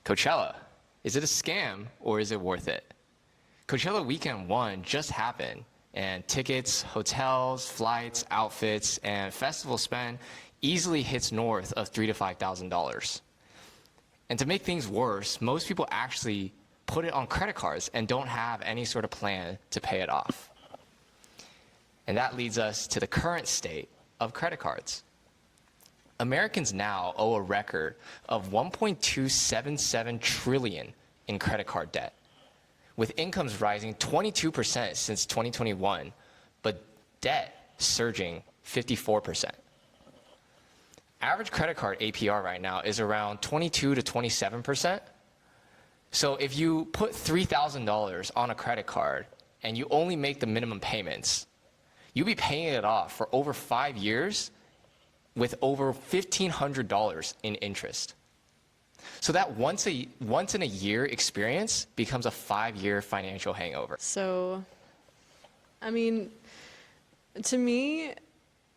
Coachella, is it a scam or is it worth it? Coachella Weekend 1 just happened, and tickets, hotels, flights, outfits, and festival spend easily hits north of $3,000 to $5,000. And to make things worse, most people actually put it on credit cards and don't have any sort of plan to pay it off. And that leads us to the current state of credit cards. Americans now owe a record of $1.277 trillion in credit card debt, with incomes rising 22% since 2021, but debt surging 54%. Average credit card APR right now is around 22 to 27%. So if you put $3,000 on a credit card and you only make the minimum payments, you'll be paying it off for over 5 years with over $1,500 in interest. So that once in a year experience becomes a 5-year financial hangover. So, I mean, to me,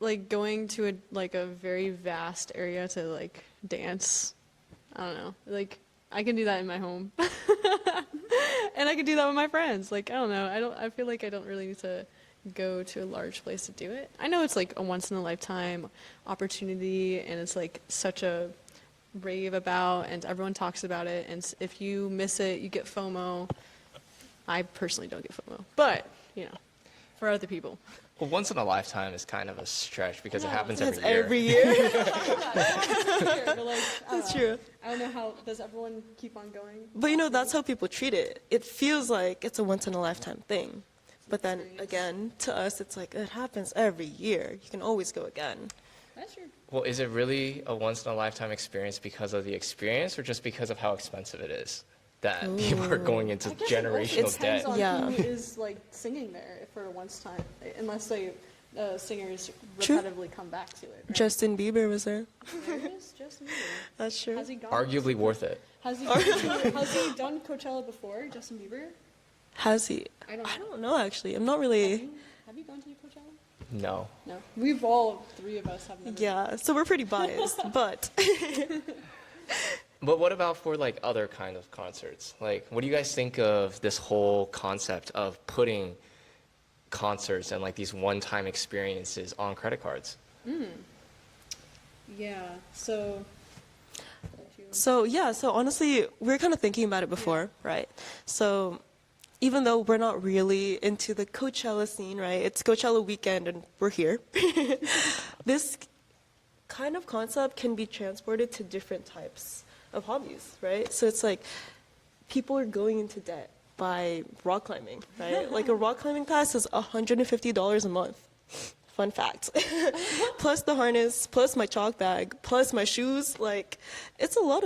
like going to a very vast area to like dance, I don't know, like I can do that in my home. And I can do that with my friends. Like, I don't know, I feel like I don't really need to go to a large place to do it. I know it's like a once in a lifetime opportunity and it's like such a rave about and everyone talks about it, and if you miss it you get FOMO. I personally don't get FOMO, but you know, for other people. Well, once in a lifetime is kind of a stretch because it happens every That's year. every year. That's true. I don't know how, does everyone keep on going? But you know, that's how people treat it. It feels like it's a once in a lifetime thing. But then again, to us, it's like, it happens every year. You can always go again. That's true. Well, is it really a once in a lifetime experience because of the experience or just because of how expensive it is that people are going into generational debt? Depends on Yeah. who is like singing there for a once time, unless they singers True. repetitively come back to it. Right? Justin Bieber was there. There it is, Justin Bieber. That's true. Has he gone? Arguably worth it. Has he done Coachella before, Justin Bieber? Has he? I don't know. I don't know, actually. I'm not really... Have you gone to Coachella? No. No. We've all three of us have never. Yeah, so we're pretty biased, but... But what about for like other kind of concerts? Like, what do you guys think of this whole concept of putting concerts and like these one-time experiences on credit cards? Yeah. So. So honestly, we were kind of thinking about it before, right? So even though we're not really into the Coachella scene, right? It's Coachella weekend and we're here. This kind of concept can be transported to different types of hobbies, right? So it's like people are going into debt by rock climbing, right? Like a rock climbing pass is $150 a month. Fun fact. Plus the harness, plus my chalk bag, plus my shoes. Like it's a lot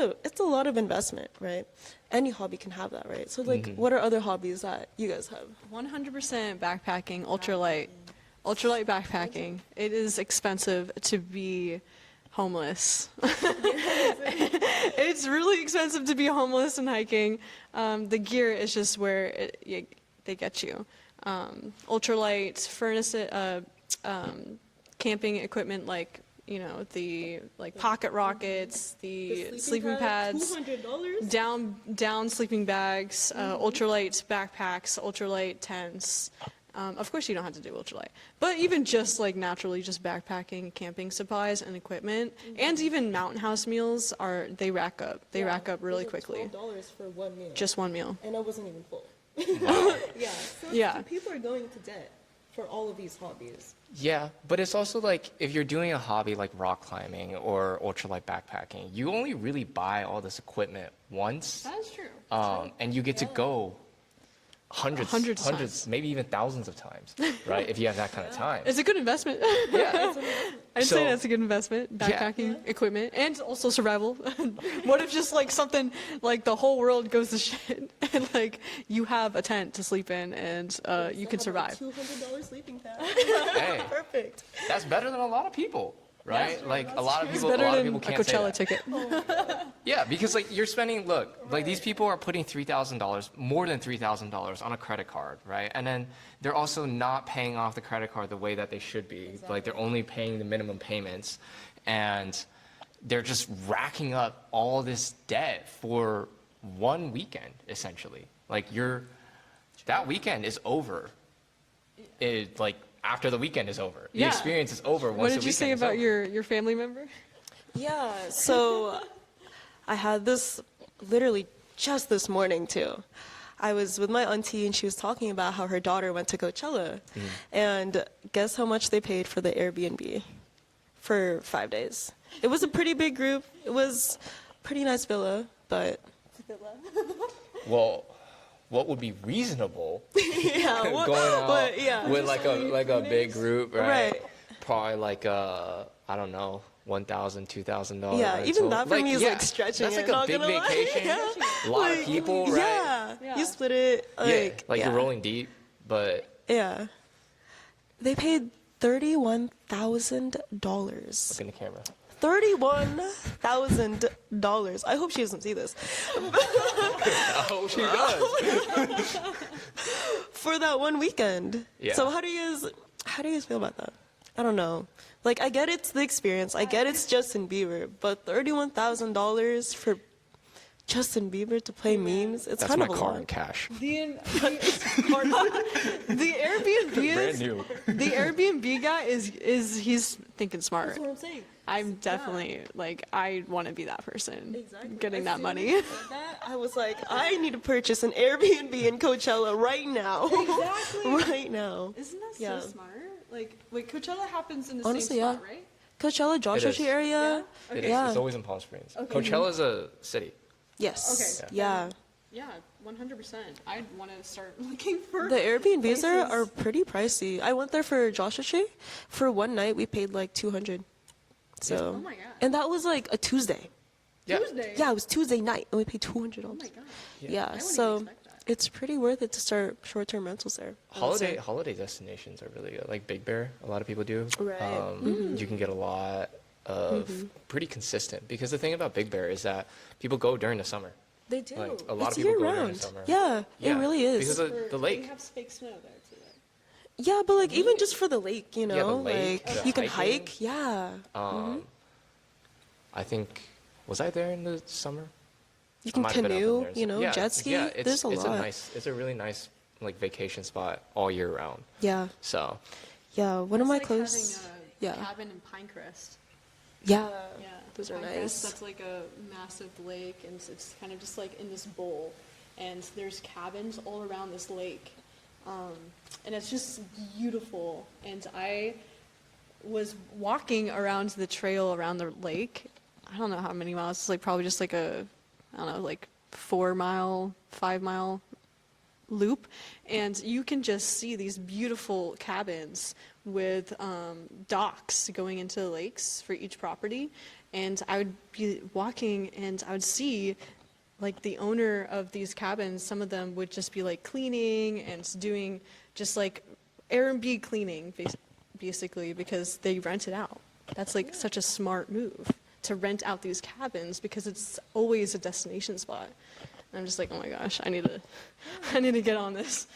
of investment, right? Any hobby can have that, right? So like, what are other hobbies that you guys have? 100% backpacking, ultralight backpacking. It is expensive to be homeless. It's really expensive to be homeless and hiking. The gear is just where they get you. Ultralight furnace, camping equipment like, you know, the like pocket rockets, the sleeping pads, $200? down sleeping bags, ultralight backpacks, ultralight tents. Of course you don't have to do ultralight, but even just like naturally just backpacking, camping supplies and equipment, and even mountain house meals they rack up. They rack up really quickly. $12 for one meal. Just one meal. And I wasn't even full. Yeah. So Yeah. people are going into debt for all of these hobbies. Yeah, but it's also like if you're doing a hobby like rock climbing or ultralight backpacking, you only really buy all this equipment once, That's true. and you get to go hundreds Hundreds of times. maybe even thousands of times, right? If you have that kind of time. It's a good investment. Yeah. I'd So- say that's a good investment. Backpacking equipment and also survival. What if just like something like the whole world goes to shit and like you have a tent to sleep in and you can survive. $200 sleeping pad. Hey, Perfect. that's better than a lot of people, right? Like a lot of It's people, better a lot of than people a can't say Coachella that. ticket. Yeah, because like you're spending, look, like these people are putting $3,000, more than $3,000 on a credit card, right? And then they're also not paying off the credit card the way that they should be. Like they're only paying the minimum payments, and they're just racking up all this debt for one weekend, essentially. Like that weekend is over. Like after the weekend is over. The Yeah. experience is over once What the did you weekend say is about over. your family member? Yeah, so I had this literally just this morning too. I was with my auntie and she was talking about how her daughter went to Coachella. And guess how much they paid for the Airbnb for 5 days? It was a pretty big group. It was a pretty nice villa, but Well, what would be reasonable yeah, going out but yeah. with like a big group, right? Right. Probably like I don't know, $1,000, $2,000. Yeah, even rental. that for me is like stretching That's it, like a not big gonna lie. vacation. Yeah. A lot of people, right? Yeah, Yeah. you split it like you're rolling deep, but Yeah, they paid $31,000. look in the camera. $31,000. I hope she doesn't see this. I hope she does. For that one weekend. Yeah. So how do you guys feel about that? I don't know. Like, I get it's the experience. I get it's Justin Bieber, but $31,000 for Justin Bieber to play memes, it's That's kind my of a car lot. in cash. The Airbnb Brand is new. the Airbnb guy is he's thinking smart. That's what I'm saying. I'm definitely like I want to be that person Exactly. getting As that soon money. as you said that, I was like, I need to purchase an Airbnb in Coachella right now. Exactly. Right now. Isn't that Yeah. so smart? Like, wait, Coachella happens in the Honestly, same spot, yeah. right? Coachella, Joshua is. Tree area. Yeah? It is. Yeah. It's always in Palm Springs. Okay. Coachella's a city. Yes. Okay. Yeah. Yeah, 100%. I'd want to start looking for The Airbnbs there places. are pretty pricey. I went there for Joshua Tree. For one night, we paid like $200. So, Oh my God. and that was like a Tuesday. Yeah. Tuesday. Yeah, it was Tuesday night, and we paid $200. Oh my God. Yeah, wouldn't so even expect that. it's pretty worth it to start short-term rentals there. I would say. Holiday destinations are really good. Like Big Bear, a lot of people do. Right. You can get a lot of pretty consistent. Because the thing about Big Bear is that people go during the summer. They do. Like, a lot It's of people go during year-round. the summer. Yeah, it really is. Because of the We lake. have fake snow there too. Yeah, but like even just for the lake, you know, Yeah, the lake, like the you can hiking. hike. Yeah, I think, was I there in the summer? you I can might have been up in canoe, there. you know, Yeah, jet ski. Yeah, There's a lot. It's a really nice like vacation spot all year round. Yeah, So yeah. One of my It's like close. having a Yeah. cabin in Pinecrest. Yeah, Yeah, those are Pinecrest, nice. That's like a massive lake, and it's kind of just like in this bowl, and there's cabins all around this lake, and it's just beautiful. And I was walking around the trail around the lake. I don't know how many miles. It's like probably just like I don't know, like 4 mile, 5 mile loop, and you can just see these beautiful cabins with docks going into the lakes for each property. And I would be walking and I would see like the owner of these cabins, some of them would just be like cleaning and doing just like Airbnb cleaning basically because they rent it out. That's like such a smart move to rent out these cabins because it's always a destination spot. And I'm just like, oh my gosh, I need to get on this.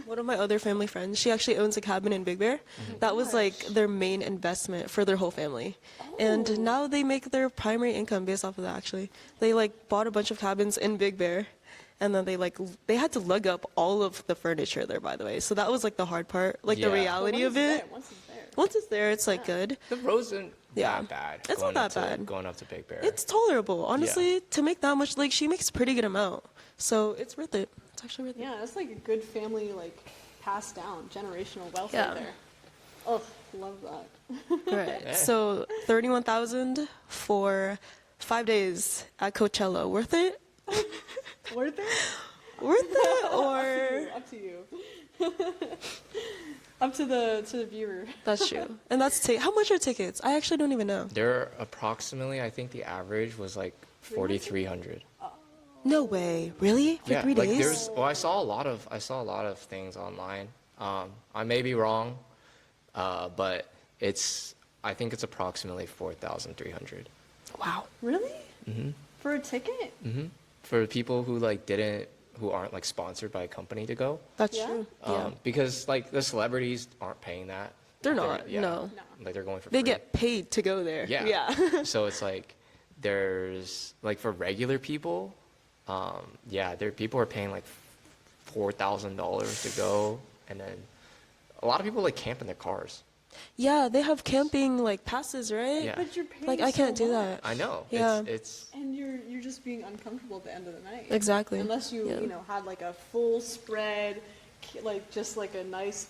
One of my other family friends, she actually owns a cabin in Big Bear. That was like their main investment for their whole family. And now they make their primary income based off of that actually. They like bought a bunch of cabins in Big Bear and then they had to lug up all of the furniture there, by the way. So that was like the hard part, like the Yeah. reality of it. Once it's there. Once it's there, it's like good. the roads aren't Yeah. that bad. It's going not up that to- bad. Going up to Big Bear. It's tolerable, honestly. To make that much, like she makes a pretty good amount, so it's worth it. It's actually worth it. Yeah, that's like a good family, like passed down generational wealth Yeah. right there. Oh, love that. Right. Yeah. So 31,000 for 5 days at Coachella. Worth it? Worth it? Worth it or? Up to you. Up to the viewer. That's true. And that's how much are tickets? I actually don't even know. They're approximately, I think the average was like 4,300. No way. Really? For 3 like days? there's. Well, I saw a lot of things online. I may be wrong, but I think it's approximately 4,300 Wow. Really? Mm-hmm. For a ticket? for people who who aren't like sponsored by a company to go. That's Yeah? true. Yeah. Because like the celebrities aren't paying that. They're not, no. No. Like they're going for They free. get paid to go there. Yeah. Yeah. So it's like there's like for regular people, Yeah, people are paying like $4,000 to go, and then a lot of people like camp in their cars. Yeah, they have camping like passes, right? Yeah. But you're paying Like I can't so do much. that. I know. Yeah. It's And you're just being uncomfortable at the end of the night. Exactly. Unless you, Yeah. you know, had like a full spread, like just like a nice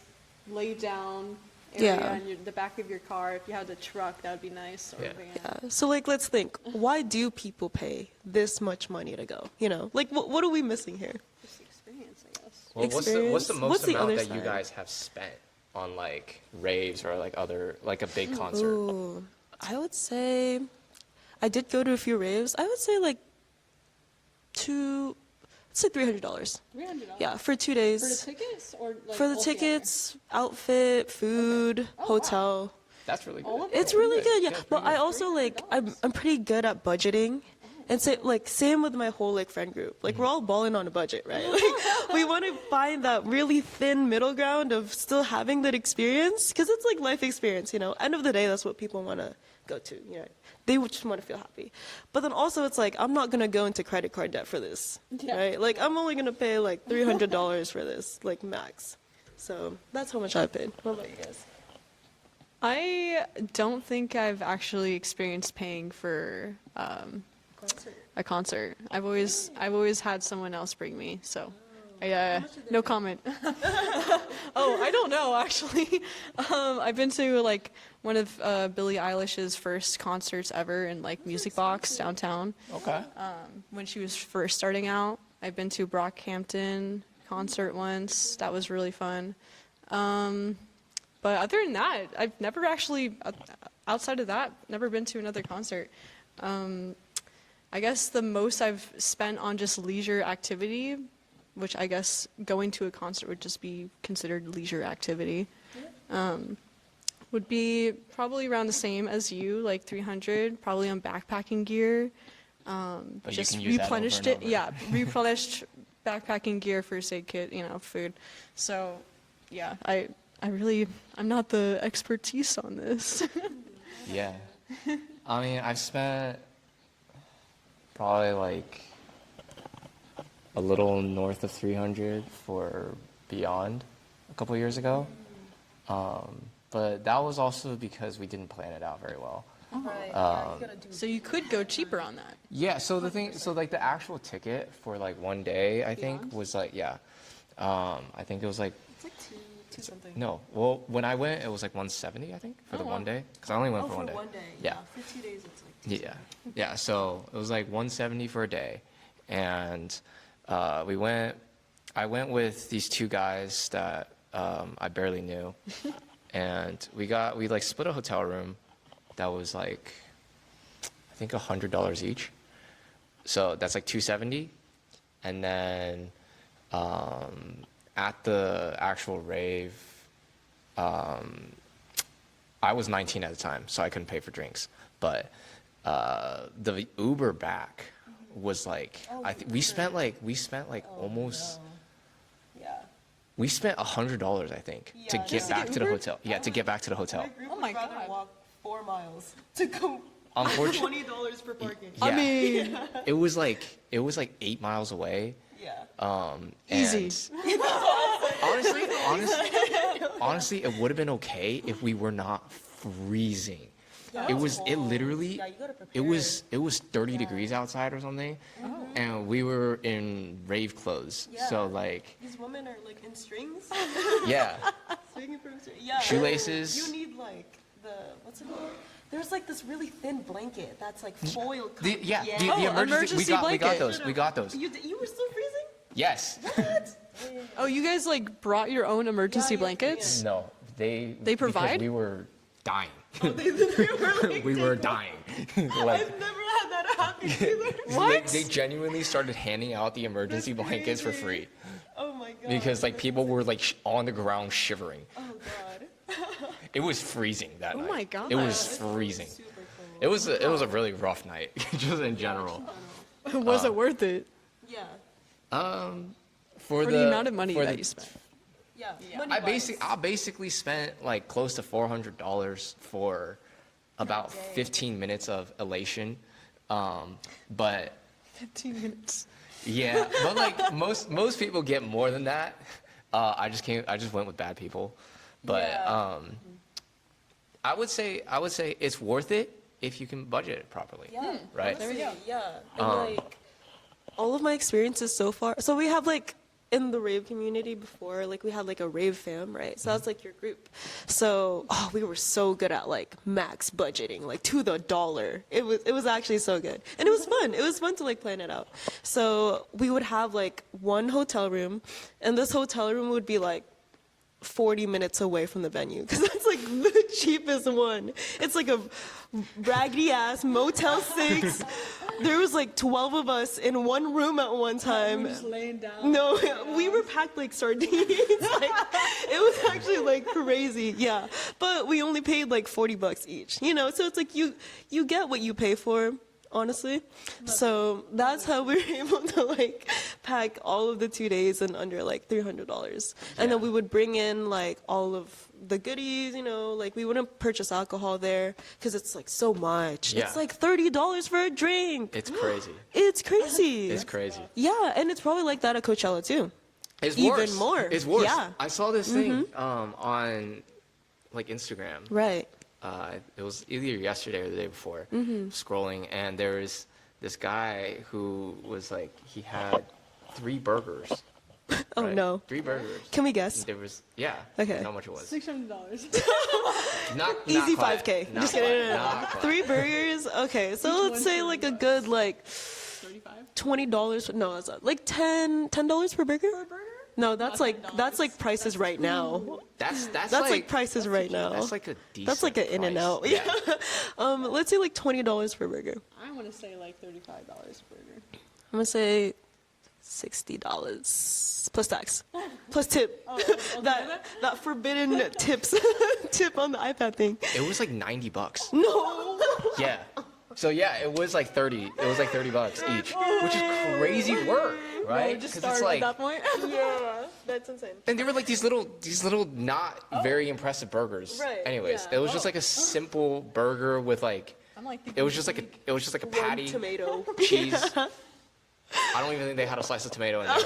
lay down area Yeah. in the back of your car. If you had a truck, that would be nice. Or Yeah. van. Yeah. So like, let's think. Why do people pay this much money to go? You know, like what are we missing here? Just the experience, I guess. well, what's the Experience. most What's the amount other that you side? guys have spent on like raves or like other like a big concert? Ooh, I would say I did go to a few raves. I would say like let's say $300. $300. Yeah, for 2 For days. the tickets or like For the altogether? tickets, outfit, food, Oh, wow. hotel. That's really All good. of it? It's really good, yeah. That's But pretty I good. also like $300. I'm pretty good at budgeting. And say like same with my whole like friend group. Like we're all balling on a budget, right? Like we want to find that really thin middle ground of still having that experience because it's like life experience, you know. End of the day, that's what people want to go to, you know. They just want to feel happy. But then also it's like I'm not going to go into credit card debt for this, Yeah. right? Like I'm only going to pay like $300 for this, like max. So that's how much I paid. What about you guys? I don't think I've actually experienced paying for a concert. I've always had someone else bring me, so no comment. Oh, I don't know actually. I've been to like one of Billie Eilish's first concerts ever in like Music Box downtown Okay. when she was first starting out. I've been to Brockhampton concert once. That was really fun. But other than that, I've never actually, outside of that, never been to another concert. I guess the most I've spent on just leisure activity, which I guess going to a concert would just be considered leisure activity, would be probably around the same as you, like 300, probably on backpacking gear. But you Just can use that over replenished and it, over. yeah, replenished backpacking gear, first aid kit, you know, food. So, yeah, I'm not the expertise on this. Yeah. I mean, I've spent probably like a little north of 300 for Beyond a couple years ago. But that was also because we didn't plan it out very well. So you could go cheaper on that. Yeah, so like the actual ticket for like one day, I think Beyond? was like, yeah. I think it was like, It's like two something. no, well, when I went, it was like 170, I think, for the Oh, one wow. day. Because I only went Oh, for one day. Yeah. Yeah. For 2 days, it's like. Yeah, yeah. So it was like 170 for a day, and I went with these two guys that I barely knew, and we like split a hotel room that was like I think $100 each. So that's like 270, and then at the actual rave, I was 19 at the time, so I couldn't pay for drinks. But the Uber back was like we spent like almost Yeah. we spent $100 I think to Yeah, get just to back get to the Ubered? hotel. Yeah, to get back to the hotel. Oh my God. Walk 4 miles to go. Unfortunately, $20 for parking. yeah, I mean, it was like 8 miles away. Yeah. easy. And honestly, it would have been okay if we were not freezing. It literally, Yeah, you gotta it was 30 degrees outside or something, and we were in rave clothes. So Yeah. like, These women are like in strings. yeah, Swinging from strings. Yeah. shoelaces. You need like what's it called? There's like this really thin blanket that's like foil covered. The Oh, emergency. We got blanket. those. We got those. You were still freezing? Yes. What? Oh, you guys like brought your own emergency Yeah, yeah, blankets? No, they They because provide? we were dying. They were like, We were dying. Like, I've never had that happen either. What? They genuinely started handing out the emergency That's blankets for crazy. free Oh my god. because like people were like on the ground shivering. Oh god. It was freezing that Oh night. my God. It was freezing. Super cool. It was a really rough night, just in general. Was it worth it? Yeah. For For the amount of money for that the- you spent. Yeah. I basically spent like close to $400 for about day. 15 minutes of elation, but 15 minutes. Yeah, but like most people get more than that. I just went with bad people, but Yeah. I would say it's worth it if you can budget it properly. Yeah. Right. There we go. Yeah. And like all of my experiences so far. So we have like in the rave community before, like we had like a rave fam, right? So that's like your group. So we were so good at like max budgeting, like to the dollar. It was actually so good. And it was fun. It was fun to like plan it out. So we would have like one hotel room, and this hotel room would be like 40 minutes away from the venue because that's like the cheapest one. It's like a raggedy ass Motel 6. There was like 12 of us in one room at one time. Just laying down. No, we were packed like sardines. Like, it was actually like crazy. Yeah. But we only paid like $40 each, you know? So it's like you get what you pay for, honestly. So that's how we were able to like pack all of the 2 days in under like $300. And then we would bring in like all of the goodies, you know, like we wouldn't purchase alcohol there because it's like so much. Yeah. It's like $30 for a drink. It's crazy. It's crazy. It's crazy. Yeah, and it's probably like that at Coachella too. It's Even worse. more. It's worse. Yeah. I saw this thing on like Instagram. Right. It was either yesterday or the day before. Scrolling, and there was this guy who was like he had 3 burgers. Oh right? no. 3 burgers. Can we guess? There was Okay. How much it was? $600. Not Easy quite. 5K. Not Just quite. kidding. Not quite. 3 burgers. Okay, so Each let's one say like a good like 35 $20. No, that's not, like $10 per burger. per burger? No, that's like prices right now. That's That's like, like prices right now. That's like a decent. That's like an in and price. out. Yeah. Let's say like $20 per burger. I want to say like $35 per burger. I'm gonna say $60 plus tax, plus tip. That forbidden tips tip on the iPad thing. It was like $90. No. Yeah. So yeah, it was like 30. It was like $30 each, which is crazy work, right? Just 'Cause start it's like, at that point. Yeah, that's insane. and they were like these little not very impressive burgers. Right, Anyways, yeah. it was just like a simple burger with like I'm like it was just like a patty, One tomato. cheese. I don't even think they had a slice of tomato in there.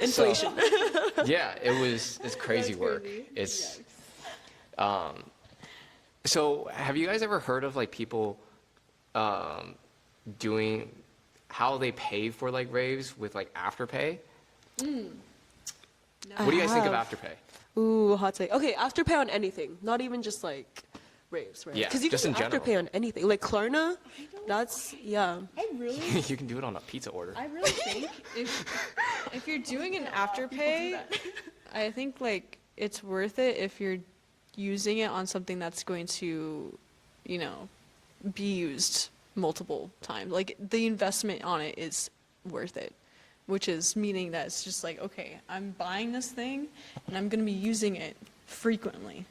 Inflation. Yeah, it's crazy work. crazy. It's so have you guys ever heard of like people doing how they pay for like raves with like afterpay? What do you guys think of have. afterpay? Ooh, hot take. Okay, afterpay on anything, not even just like raves, right? Yeah, Because you just can in general. afterpay on anything. Like Klarna, that's yeah. I really You can do it on a pizza order. I really think if you're doing an afterpay, I think like it's worth it if you're using it on something that's going to, you know, be used multiple times. Like the investment on it is worth it, which is meaning that it's just like, okay, I'm buying this thing and I'm going to be using it frequently.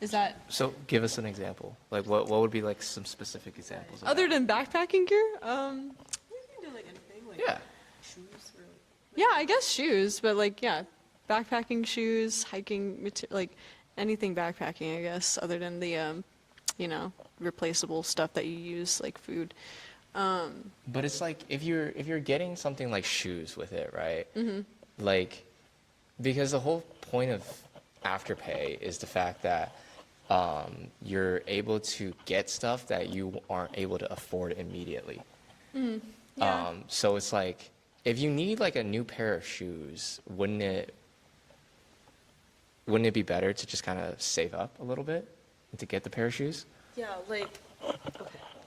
Is that So give us an example. Like what would be like some specific examples? Of other that? than backpacking gear? You can do like anything, like Yeah. shoes or Yeah, I guess shoes, but like, yeah, backpacking shoes, hiking, like anything backpacking, I guess, other than the, you know, replaceable stuff that you use, like food. But it's like if you're getting something like shoes with it, right? Like because the whole point of afterpay is the fact that you're able to get stuff that you aren't able to afford immediately. Yeah. So it's like if you need like a new pair of shoes, wouldn't it be better to just kind of save up a little bit and to get the pair of shoes? yeah, like okay.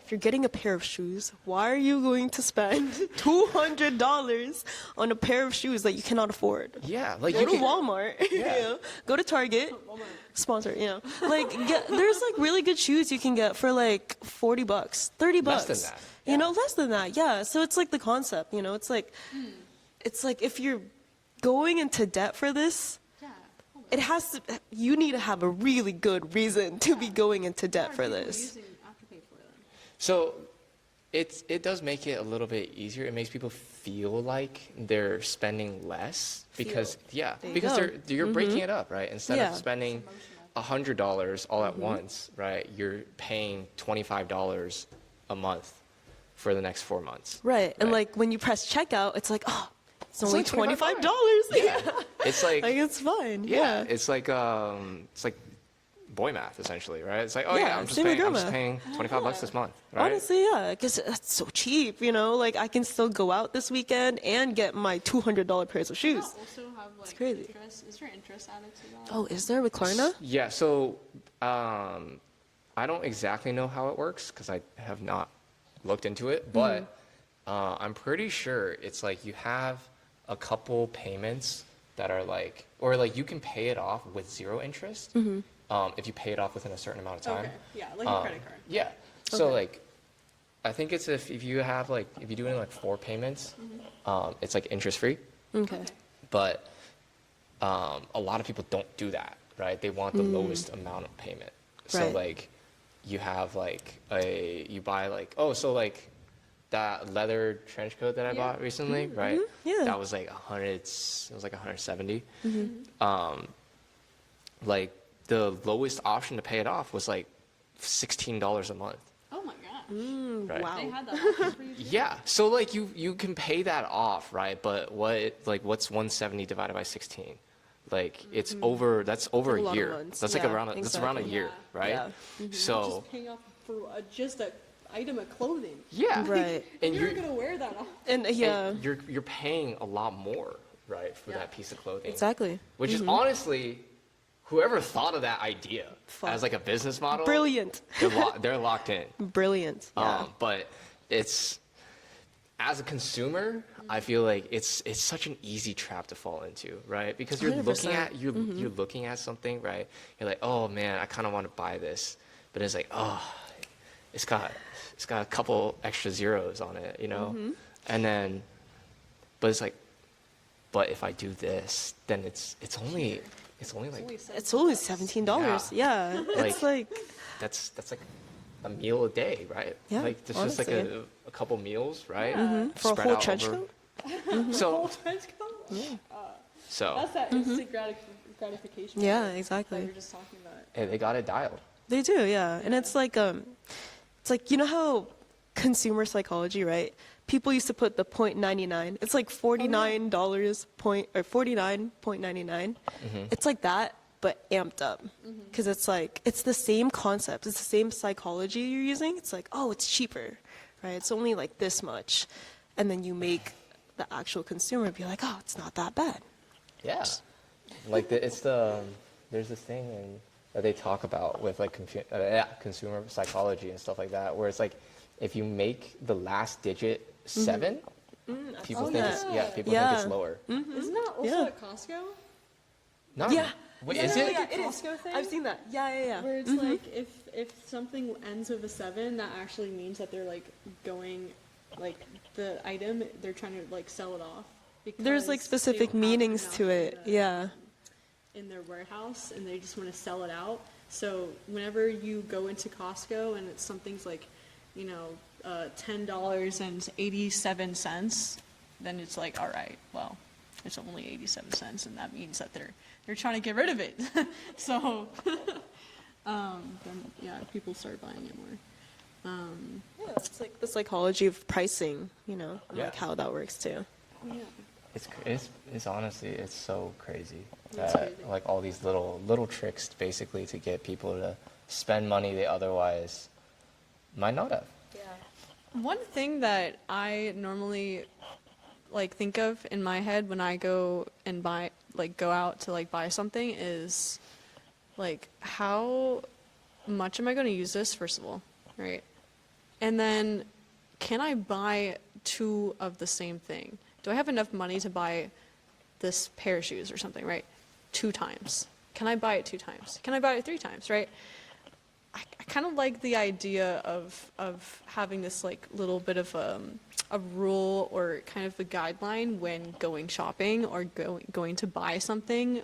If you're getting a pair of shoes, why are you going to spend $200 on a pair of shoes that you cannot afford? Yeah, like Go you to can, Walmart, you know, go to Target, sponsor, you know, like there's like really good shoes you can get for like $40, $30. Less than that, You know, less than that. Yeah. So it's like the concept, you know, it's like if you're going into debt for this, it has to, you need to have a really good reason to be going into debt for this. So it does make it a little bit easier. It makes people feel like they're spending less because There you because go. you're breaking it up, right? Instead Yeah. of spending $100 all at once, right? You're paying $25 a month for the next 4 months. Right. And Right. like when you press checkout, it's like, oh, it's only like $25. $25. Yeah. It's like, Like it's fine. yeah, it's like boy math essentially, right? It's like, oh yeah, Yeah, I'm just same with paying, girl I'm just math. paying $25 this month, right? Honestly, yeah, because it's so cheap, you know? Like I can still go out this weekend and get my $200 pairs of shoes. Also have like crazy. interest. Is there interest added to that? Oh, is there with Klarna? Yeah, so I don't exactly know how it works because I have not looked into it, but I'm pretty sure it's like you have a couple payments that are like, or like you can pay it off with 0 interest if you pay it off within a certain amount of time. Okay. Yeah, like a credit card. Yeah. So Okay. like, I think it's if you have like, if you're doing like 4 payments, it's like interest free. Okay. But a lot of people don't do that, right? They want the lowest amount of payment. So Right. like, you have like you buy like, oh, so like that leather trench coat that I bought recently, right? Yeah. That was like 100, it was like 170. Like the lowest option to pay it off was like $16 a month. Oh my gosh. Right. Wow. They had that option for you too? Yeah, so like you can pay that off, right? But what's 170 divided by 16? Like it's over. That's over A a lot of year. months. That's like Yeah, around. That's around a exactly. year, Yeah. right? Yeah. So Just paying off for just an item of clothing. yeah, Right. And You're you're gonna wear that off. And yeah, and you're paying a lot more, right, for that piece of clothing. exactly. Which is honestly, whoever thought of that idea Fuck. as like a business model, Brilliant. They're locked in. Brilliant. Yeah. But it's, as a consumer, I feel like it's such an easy trap to fall into, right? Because you're looking 100%. at you're looking at something, right? You're like, oh man, I kind of want to buy this, but it's like, oh, it's got a couple extra zeros on it, you know, and then, but it's like, but if I do this, then it's only like It's only $17. Yeah. It's like, that's like a meal a day, right? Yeah, Like it's just like honestly. a couple meals, right? for a Spread whole out trench over- coat. So Trench coat? so That's that instant gratification. Yeah, that exactly. we were just talking about. and they got it dialed. They do, yeah. And it's like you know how consumer psychology, right? People used to put the .99. It's like $49 or 49.99. It's like that, but amped up. Because it's like it's the same concept. It's the same psychology you're using. It's like, oh, it's cheaper, right? It's only like this much, and then you make the actual consumer be like, oh, it's not that bad. Yeah, like there's this thing that they talk about with like consumer psychology and stuff like that, where it's like if you make the last digit 7, people think it's people think it's Yeah. lower. Isn't that also Yeah. at Costco? No, Yeah. Wait, Yeah, is no, it? yeah, Like a it is. Costco thing? I've seen that. Yeah, yeah, yeah. Where it's like if something ends with a 7, that actually means that they're like going, like the item they're trying to like sell it off. There's like because specific they don't have meanings enough to it. in the- Yeah. in their warehouse and they just want to sell it out. So whenever you go into Costco and something's like, you know, $10.87, then it's like, all right, well, it's only 87 cents, and that means that they're trying to get rid of it. So, then yeah, people start buying it more. Yeah, it's like the psychology of pricing, you know, and Yeah. like how that works too. Yeah. It's honestly, it's so crazy It's that crazy. like all these little tricks basically to get people to spend money they otherwise might not have. One thing that I normally like think of in my head when I go and go out to like buy something is like, how much am I going to use this, first of all, right? And then can I buy 2 of the same thing? Do I have enough money to buy this pair of shoes or something, right? 2 times. Can I buy it 2 times? Can I buy it 3 times, right? I kind of like the idea of having this like little bit of a rule or kind of a guideline when going shopping or going to buy something,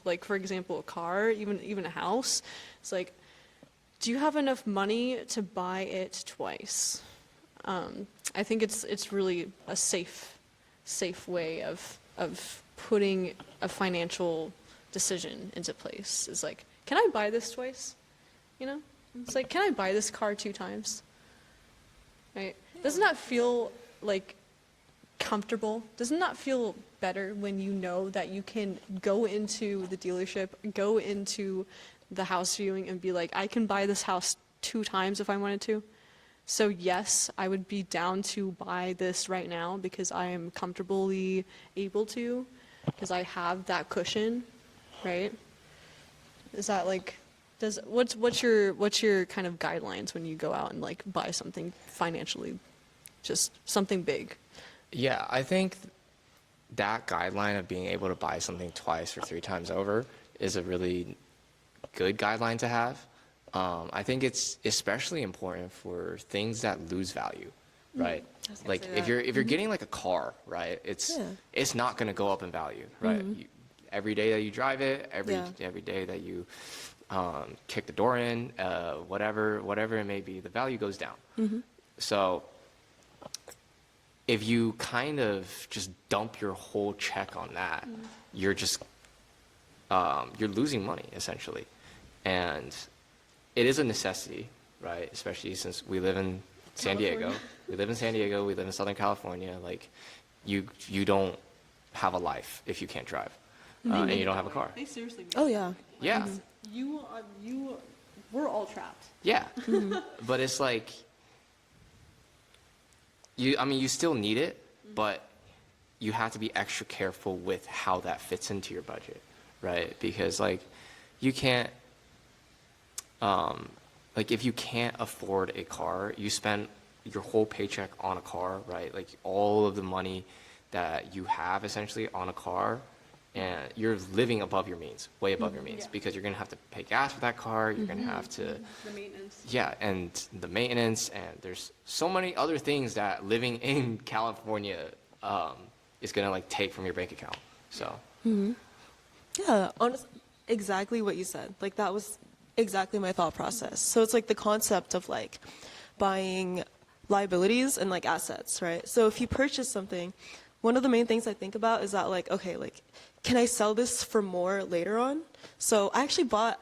like for example a car, even a house. It's like, do you have enough money to buy it twice? I think it's really a safe way of putting a financial decision into place. Is like, can I buy this twice? You know, it's like, can I buy this car 2 times? Right? Yeah, doesn't that feel like comfortable? Doesn't that feel better when you know that you can go into the dealership, go into the house viewing and be like, I can buy this house 2 times if I wanted to. So yes, I would be down to buy this right now because I am comfortably able to, because I have that cushion, right? Is that like, what's your kind of guidelines when you go out and like buy something financially, just something big? Yeah, I think that guideline of being able to buy something twice or 3 times over is a really good guideline to have. I think it's especially important for things that lose value, right? Like if you're getting like a car, right? It's not going to go up in value, right? Every day that you drive it, every day that you kick the door in, whatever it may be, the value goes down. So if you kind of just dump your whole check on that, you're just you're losing money essentially, and it is a necessity, right? Especially since we live in San Diego. We live in San Diego. We live in Southern California. Like, you don't have a life if you can't drive, and you don't have a car. They seriously. Oh yeah. Yeah. We're all trapped. Yeah. But it's like, you still need it, but you have to be extra careful with how that fits into your budget, right? Because like, you can't, like if you can't afford a car, you spend your whole paycheck on a car, right? Like all of the money that you have essentially on a car, and you're living above your means, way above your means, because you're gonna have to pay gas for that car, you're gonna have to, The maintenance. yeah, and the maintenance, and there's so many other things that living in California is gonna like take from your bank account. So. Yeah, exactly what you said. Like that was exactly my thought process. So it's like the concept of like buying liabilities and like assets, right? So if you purchase something, one of the main things I think about is that like, okay, like, can I sell this for more later on? So I actually bought,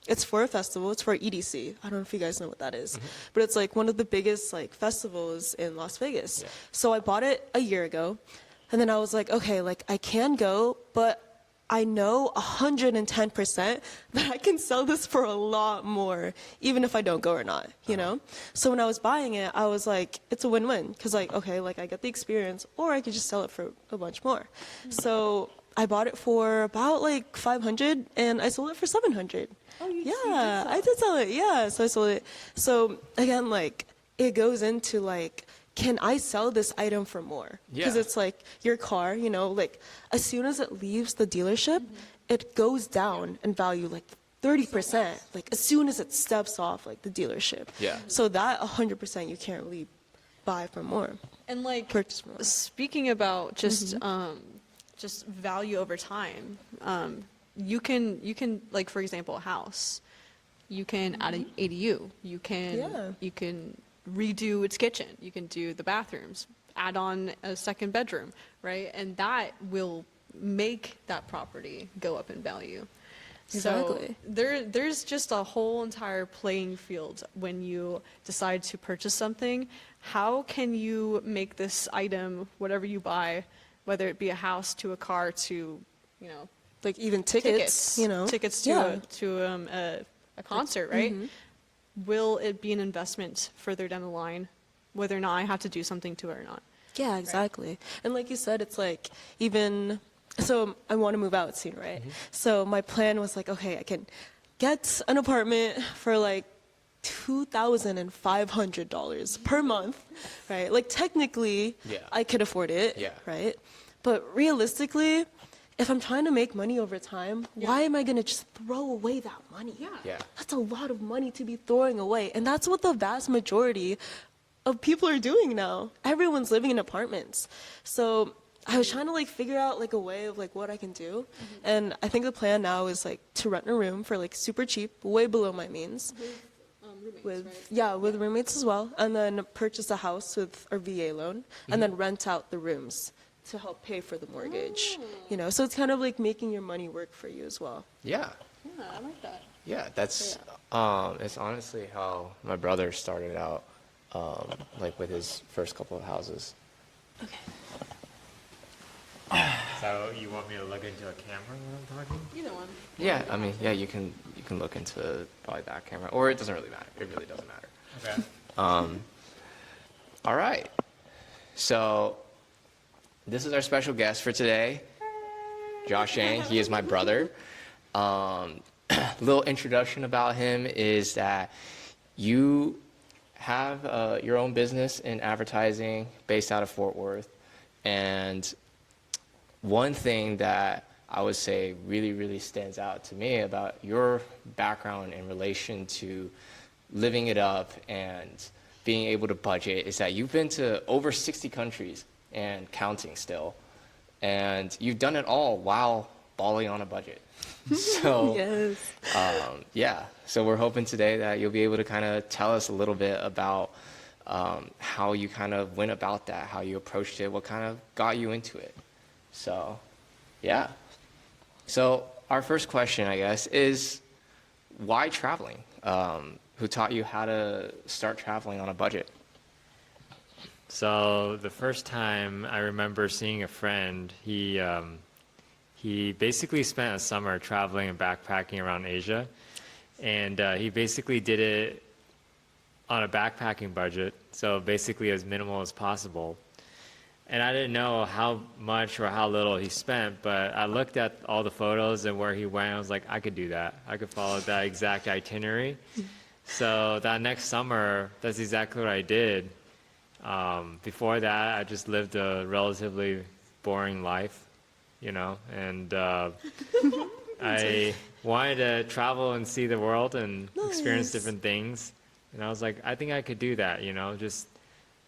it's for a festival, it's for EDC. I don't know if you guys know what that is, but it's like one of the biggest like festivals in Las Vegas. Yeah. So I bought it a year ago, and then I was like, okay, like I can go, but I know 110% that I can sell this for a lot more, even if I don't go or not, you know? So when I was buying it, I was like, it's a win-win, because like, okay, like I get the experience, or I could just sell it for a bunch more. So I bought it for about like 500, and I sold it for 700. Oh, you Yeah, I did sell it, yeah, so I sold it. So again, like, it goes into like, can I sell this item for more? Because Yeah. it's like your car, you know, like as soon as it leaves the dealership, it goes down in value like 30%. Like as soon as it steps off like the dealership. Yeah. So that 100% you can't really buy for more. And like Purchase more. speaking about just value over time, you can like for example a house, you can add an ADU, you can redo its kitchen, you can do the bathrooms, add on a second bedroom, right? And that will make that property go up in value. Exactly. So there's just a whole entire playing field when you decide to purchase something. How can you make this item, whatever you buy, whether it be a house to a car to, you know, Like even tickets, you know. tickets to a concert, right? Will it be an investment further down the line, whether or not I have to do something to it or not? Yeah, exactly. And like you said, it's like even, so I want to move out soon, right? So my plan was like, okay, I can get an apartment for like $2,500 per month, right? Like technically, Yeah. I could afford it, Yeah. right? But realistically, if I'm trying to make money over time, why am I going to just throw away that money? Yeah. That's a lot of money to be throwing away. And that's what the vast majority of people are doing now. Everyone's living in apartments. So I was trying to like figure out like a way of like what I can do. And I think the plan now is like to rent a room for like super cheap, way below my means. With roommates as well. And then purchase a house with our VA loan and then rent out the rooms to help pay for the mortgage. You know, so it's kind of like making your money work for you as well. Yeah. Yeah, I like that. Yeah, that's it's honestly how my brother started out. like with his first couple of houses. Okay. So you want me to look into a camera when I'm talking? Either one. Yeah, I mean, yeah, you can look into probably that camera, or it doesn't really matter. It really doesn't matter. Okay. All right. So this is our special guest for today, Josh Shang. He is my brother. Little introduction about him is that you have your own business in advertising based out of Fort Worth, and one thing that I would say really, really stands out to me about your background in relation to living it up and being able to budget is that you've been to over 60 countries and counting still. And you've done it all while balling on a budget. So, Yes. yeah. So we're hoping today that you'll be able to kind of tell us a little bit about how you kind of went about that, how you approached it, what kind of got you into it. So, yeah. So our first question, I guess, is why traveling? Who taught you how to start traveling on a budget? So the first time I remember seeing a friend, he basically spent a summer traveling and backpacking around Asia, and he basically did it on a backpacking budget, so basically as minimal as possible. And I didn't know how much or how little he spent, but I looked at all the photos and where he went. I was like, I could do that. I could follow that exact itinerary. So that next summer, that's exactly what I did. Before that, I just lived a relatively boring life, you know, and I wanted to travel and see the world and experience different things. And I was like, I think I could do that, you know, just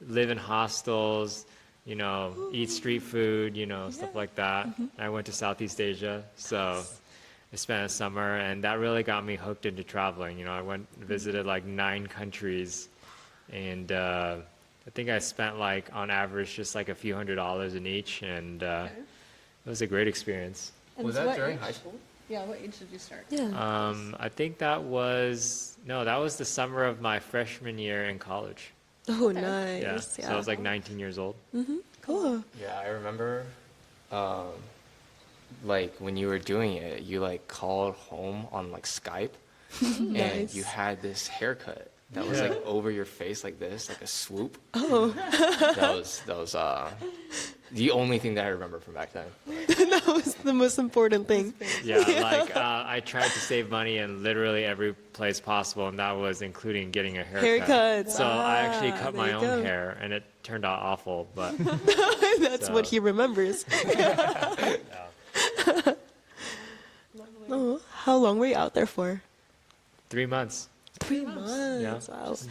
live in hostels, you know, eat street food, you know, stuff like that. I went to Southeast Asia, so I spent a summer, and that really got me hooked into traveling. You know, I went and visited like 9 countries, and I think I spent like on average just like a few $100s in each, and it was a great experience. And Was so that what during age- high school? Yeah, what age did you start? Yeah. I think that was the summer of my freshman year in college. Oh, Okay. nice. Yeah, Yeah. so I was like 19 years old. Cool. Yeah, I remember, like when you were doing it, you like called home on like Skype, and Nice. you had this haircut that was Yeah. like over your face like this, like a swoop. Oh, That was the only thing that I remember from back then. that was the most important thing. Yeah, like I tried to save money in literally every place possible, and that was including getting a haircut. Haircuts. So I actually Ah, cut there my you own go. hair, and it turned out awful. But That's what So- he remembers. Oh, how long were you out there for? 3 months. 3 months. Yeah. Wow. Just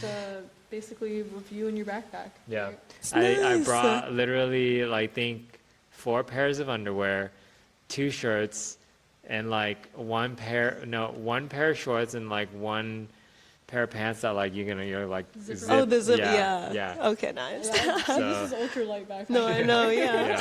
basically review in your backpack. Yeah, right? I Nice. brought literally like think 4 pairs of underwear, 2 shirts, and like one pair of shorts and like 1 pair of pants that like you're like Zipper. zip. Oh, the zip. Yeah. yeah. Okay, nice. This So is ultra light backpack. No, I know. Yeah.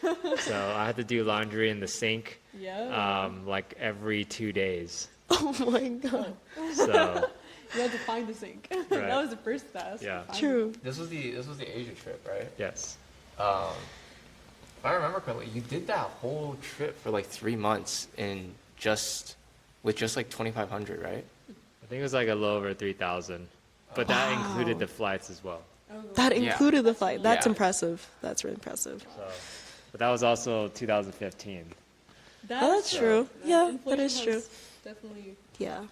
yeah. So I had to do laundry in the sink Yeah. like every 2 days. Oh my god. So You had to find the sink. Right. That was the first task. Yeah. Find True. This was the Asia trip, right? yes. If I remember correctly, you did that whole trip for like 3 months with just like 2,500, right? I think it was like a little over 3,000, but that Wow. included the flights as well. it. Oh, That Yeah. included the flight. That's Yeah. impressive. That's really impressive. So, but that was also 2015. That's true. Yeah, that is inflation true. has Definitely Yeah.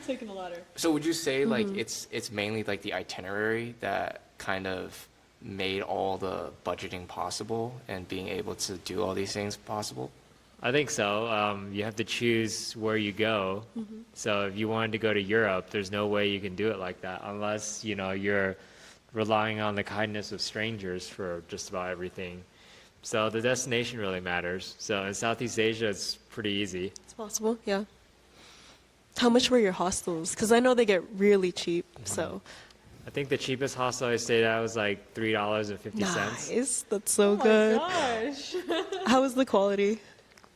taken a ladder. So would you say like it's mainly like the itinerary that kind of made all the budgeting possible and being able to do all these things possible? I think so. You have to choose where you go. So if you wanted to go to Europe, there's no way you can do it like that unless, you know, you're relying on the kindness of strangers for just about everything. So the destination really matters. So in Southeast Asia, it's pretty easy. It's possible. Yeah. How much were your hostels? Because I know they get really cheap. So I think the cheapest hostel I stayed at was like $3.50. nice. That's so Oh my good. gosh. How was the quality?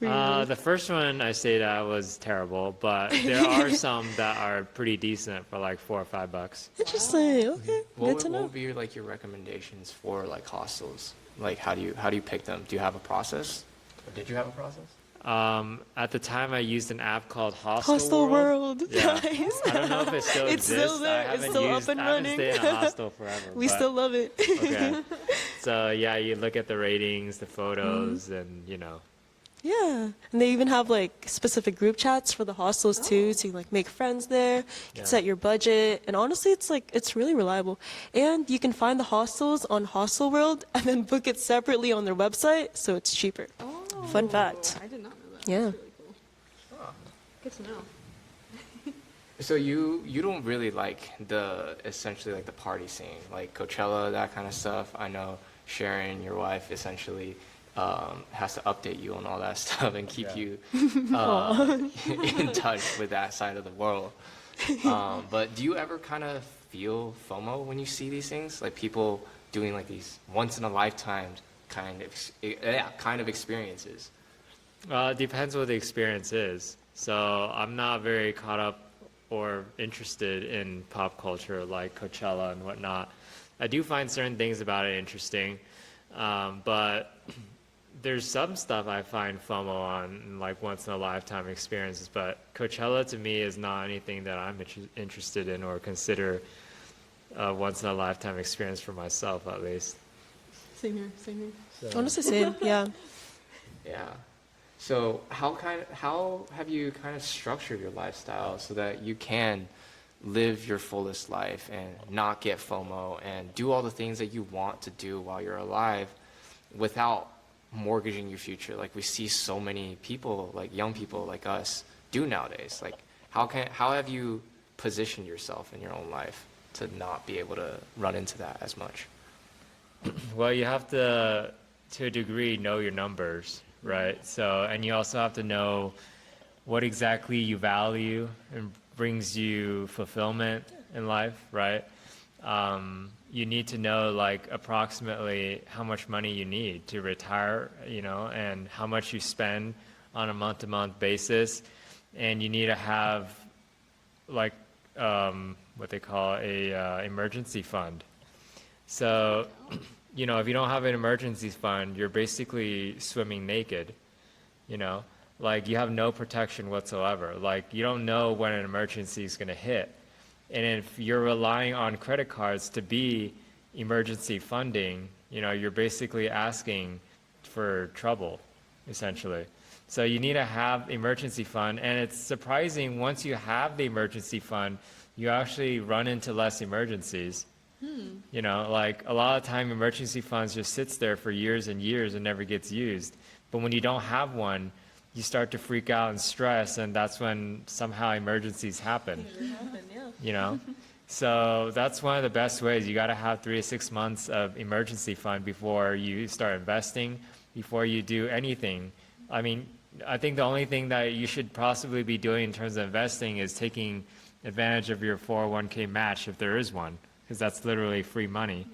The first one I stayed at was terrible, but there are some that are pretty decent for like $4 or $5. Interesting. Okay, good to What know. would be like your recommendations for like hostels? Like how do you pick them? Do you have a process? Or did you have a process? At the time, I used an app called Hostel World. Yeah. Nice. I don't know if it still It's exists. still there. I It's haven't still used, up and I haven't running. stayed in a hostel forever. We but- still love it. Okay. So yeah, you look at the ratings, the photos, Mm-hmm. and you know. Yeah, and they even have like specific group chats for the hostels too, so you can like make friends there, you can Yeah. set your budget, and honestly, it's really reliable. And you can find the hostels on Hostel World and then book it separately on their website, so it's cheaper. Fun fact. I did not know that. Yeah. That's really cool. Good to know. So you don't really like essentially like the party scene, like Coachella, that kind of stuff. I know Sharon, your wife, essentially has to update you on all that stuff and keep Yeah. you in touch with that side of the world. But do you ever kind of feel FOMO when you see these things, like people doing like these once in a lifetime kind of experiences? It depends what the experience is. So I'm not very caught up or interested in pop culture like Coachella and whatnot. I do find certain things about it interesting, but there's some stuff I find FOMO on, like once in a lifetime experiences. But Coachella to me is not anything that I'm interested in or consider a once in a lifetime experience for myself, at least. Same here. Same here. So- Honestly, same. Yeah. Yeah. So how have you kind of structured your lifestyle so that you can live your fullest life and not get FOMO and do all the things that you want to do while you're alive without mortgaging your future, like we see so many people, like young people like us, do nowadays? Like how have you positioned yourself in your own life to not be able to run into that as much? Well, you have to a degree, know your numbers, right? So, and you also have to know what exactly you value and brings you fulfillment in life, right? You need to know like approximately how much money you need to retire, you know, and how much you spend on a month-to-month basis. And you need to have like what they call a emergency fund. So, you know, if you don't have an emergency fund, you're basically swimming naked, you know, like you have no protection whatsoever. Like you don't know when an emergency is going to hit. And if you're relying on credit cards to be emergency funding, you know, you're basically asking for trouble, essentially. So you need to have emergency fund. And it's surprising, once you have the emergency fund, you actually run into less emergencies. You know, like a lot of time emergency funds just sits there for years and years and never gets used. But when you don't have one, you start to freak out and stress, and that's when somehow emergencies happen. You know, so that's one of the best ways. You got to have 3 to 6 months of emergency fund before you start investing, before you do anything. I mean, I think the only thing that you should possibly be doing in terms of investing is taking advantage of your 401k match if there is one, because that's literally free money,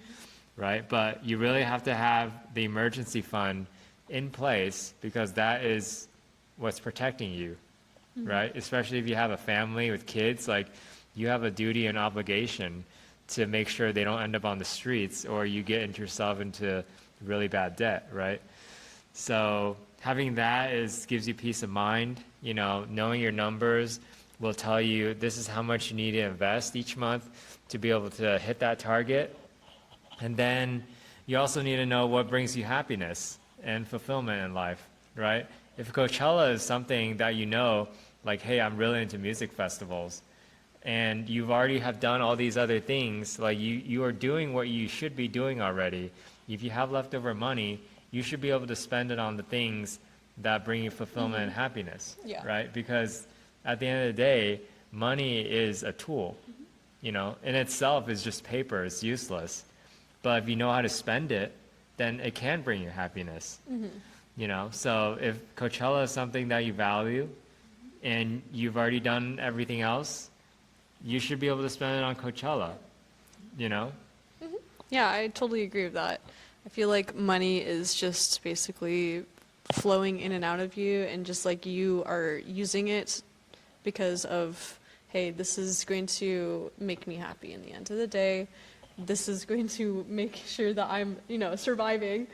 right? But you really have to have the emergency fund in place, because that is what's protecting you, right? Especially if you have a family with kids, like you have a duty and obligation to make sure they don't end up on the streets or you get yourself into really bad debt, right? So having that gives you peace of mind. You know, knowing your numbers will tell you this is how much you need to invest each month to be able to hit that target. And then you also need to know what brings you happiness and fulfillment in life, right? If Coachella is something that you know, like, hey, I'm really into music festivals, and you've already have done all these other things, like you are doing what you should be doing already. If you have leftover money, you should be able to spend it on the things that bring you fulfillment and happiness, Yeah. right? Because at the end of the day, money is a tool, you know, in itself is just paper, it's useless. But if you know how to spend it, then it can bring you happiness, you know? So if Coachella is something that you value and you've already done everything else, you should be able to spend it on Coachella, you know? Yeah, I totally agree with that. I feel like money is just basically flowing in and out of you, and just like you are using it because of, hey, this is going to make me happy in the end of the day. This is going to make sure that I'm, surviving.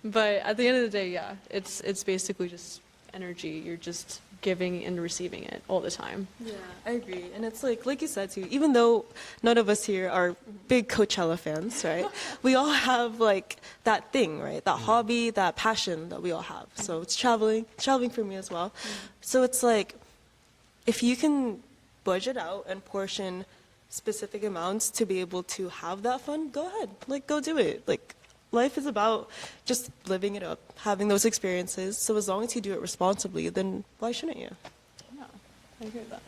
But at the end of the day, yeah, it's basically just energy. You're just giving and receiving it all the time. Yeah, I agree. And it's like you said too, even though none of us here are big Coachella fans, right? We all have like that thing, right? That hobby, that passion that we all have. So it's traveling for me as well. So it's like, if you can budget out and portion specific amounts to be able to have that fun, go ahead. Like, go do it. Like, life is about just living it up, having those experiences. So as long as you do it responsibly, then why shouldn't you? Yeah, I agree with that.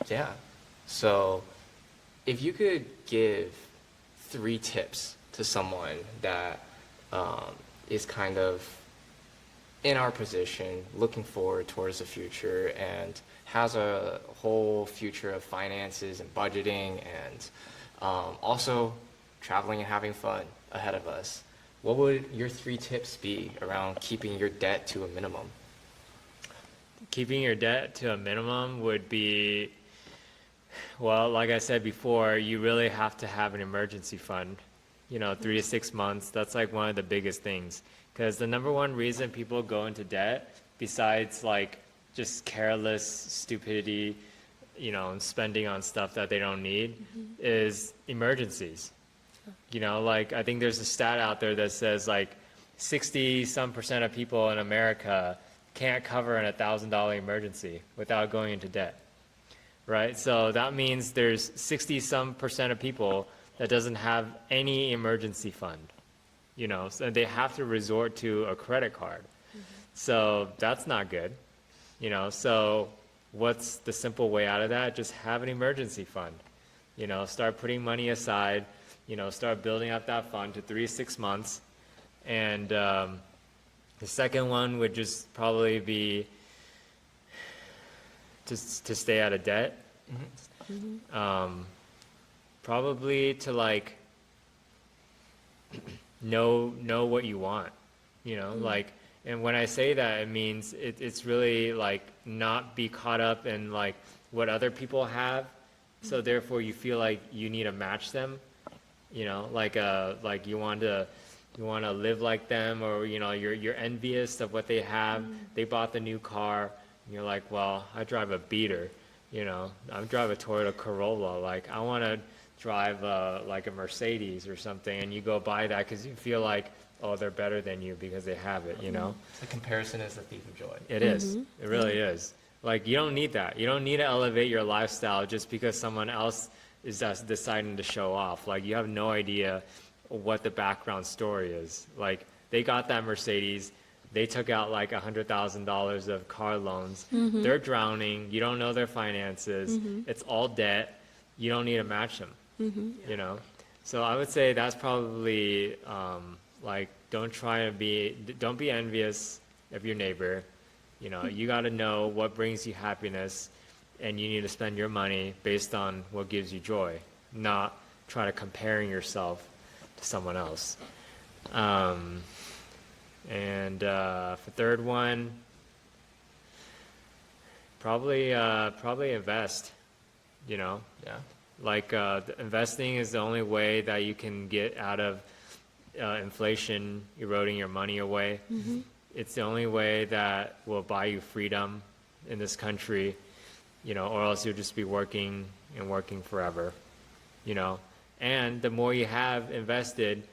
Yeah. So if you could give 3 tips to someone that is kind of in our position, looking forward towards the future, and has a whole future of finances and budgeting and also traveling and having fun ahead of us, what would your 3 tips be around keeping your debt to a minimum? Keeping your debt to a minimum would be, well, like I said before, you really have to have an emergency fund. 3 to 6 months, that's like one of the biggest things. Because the number one reason people go into debt, besides like just careless stupidity, and spending on stuff that they don't need, is emergencies. Like I think there's a stat out there that says like 60% of people in America can't cover an $1,000 emergency without going into debt, right? So that means there's 60% of people that doesn't have any emergency fund, so they have to resort to a credit card. So that's not good, so what's the simple way out of that? Just have an emergency fund, start putting money aside, start building up that fund to 3 to 6 months. And the second one would just probably be just to stay out of debt. Probably to like know what you want, like, and when I say that, it means it's really like not be caught up in like what other people have, so therefore you feel like you need to match them, like you want to live like them, or you're envious of what they have. They bought the new car, and you're like, well, I drive a beater, I drive a Toyota Corolla, like I want to drive like a Mercedes or something, and you go buy that because you feel like, oh, they're better than you because they have it, The comparison is the thief of joy. It is. It really is. Like, you don't need that. You don't need to elevate your lifestyle just because someone else is just deciding to show off. Like, you have no idea what the background story is. Like, they got that Mercedes. They took out like $100,000 of car loans. They're drowning. You don't know their finances. It's all debt. You don't need to match them, So I would say that's probably like, don't be envious of your neighbor. You got to know what brings you happiness, and you need to spend your money based on what gives you joy, not try to comparing yourself to someone else. And for third one, probably invest, Yeah. Like investing is the only way that you can get out of inflation eroding your money away. It's the only way that will buy you freedom in this country, or else you'll just be working and working forever, And the more you have invested,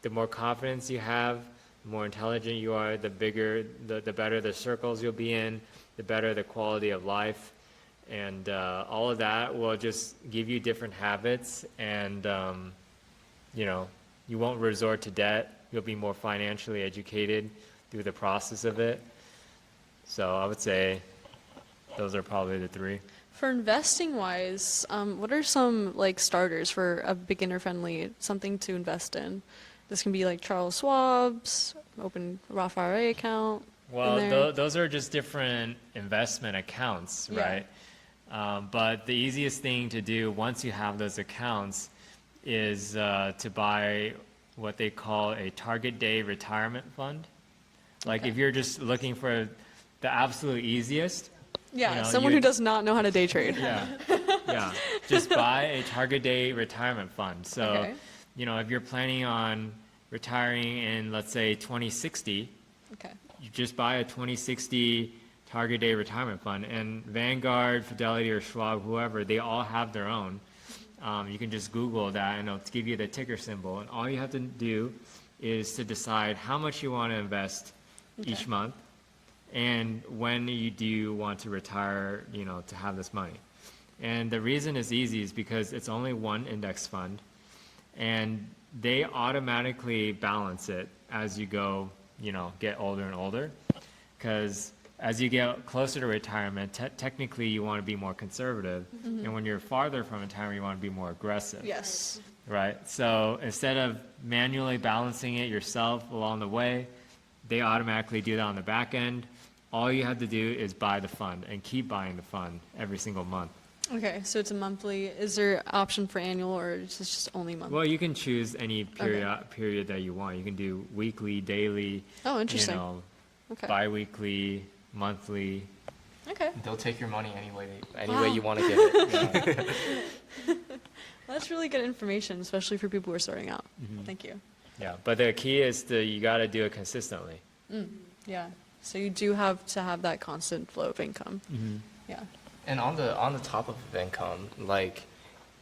the more confidence you have, the more intelligent you are, the better the circles you'll be in, the better the quality of life. And all of that will just give you different habits, and you won't resort to debt. You'll be more financially educated through the process of it. So I would say those are probably the 3. For investing wise, what are some like starters for a beginner friendly, something to invest in? This can be like Charles Schwab's, open Roth IRA account. Well, those are just different investment accounts, right? But the easiest thing to do once you have those accounts is to buy what they call a target day retirement fund. Like if you're just looking for the absolute easiest, Yeah, you know, someone who does not know how to day trade. yeah, yeah, just buy a target date retirement fund. So, Okay. you know, if you're planning on retiring in, let's say, 2060, Okay. you just buy a 2060 target date retirement fund. And Vanguard, Fidelity, or Schwab, whoever, they all have their own. You can just Google that and it'll give you the ticker symbol. And all you have to do is to decide how much you want to invest each month and when you do want to retire, you know, to have this money. And the reason is easy is because it's only one index fund and they automatically balance it as you go, you know, get older and older. Because as you get closer to retirement, technically you want to be more conservative. And when you're farther from retirement, you want to be more aggressive. Yes. Right? So instead of manually balancing it yourself along the way, they automatically do that on the back end. All you have to do is buy the fund and keep buying the fund every single month. Okay, so it's a monthly. Is there option for annual or is this just only monthly? Well, you can choose any period that you want. You can do weekly, daily, Oh, interesting. you know, Okay. bi-weekly, monthly. Okay. They'll take your money any Wow. way you want to give it. Well, that's really good information, especially for people who are starting out. Thank you. Yeah, but the key is you got to do it consistently. Yeah. So you do have to have that constant flow of income. Yeah. And on the top of income, like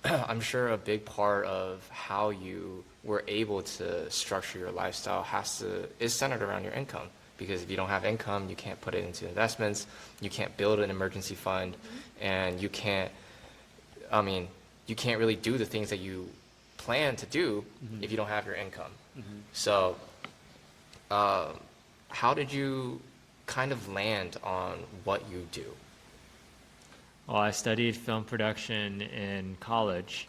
I'm sure a big part of how you were able to structure your lifestyle is centered around your income. Because if you don't have income, you can't put it into investments, you can't build an emergency fund, and you can't really do the things that you plan to do if you don't have your income. So, how did you kind of land on what you do? Well, I studied film production in college,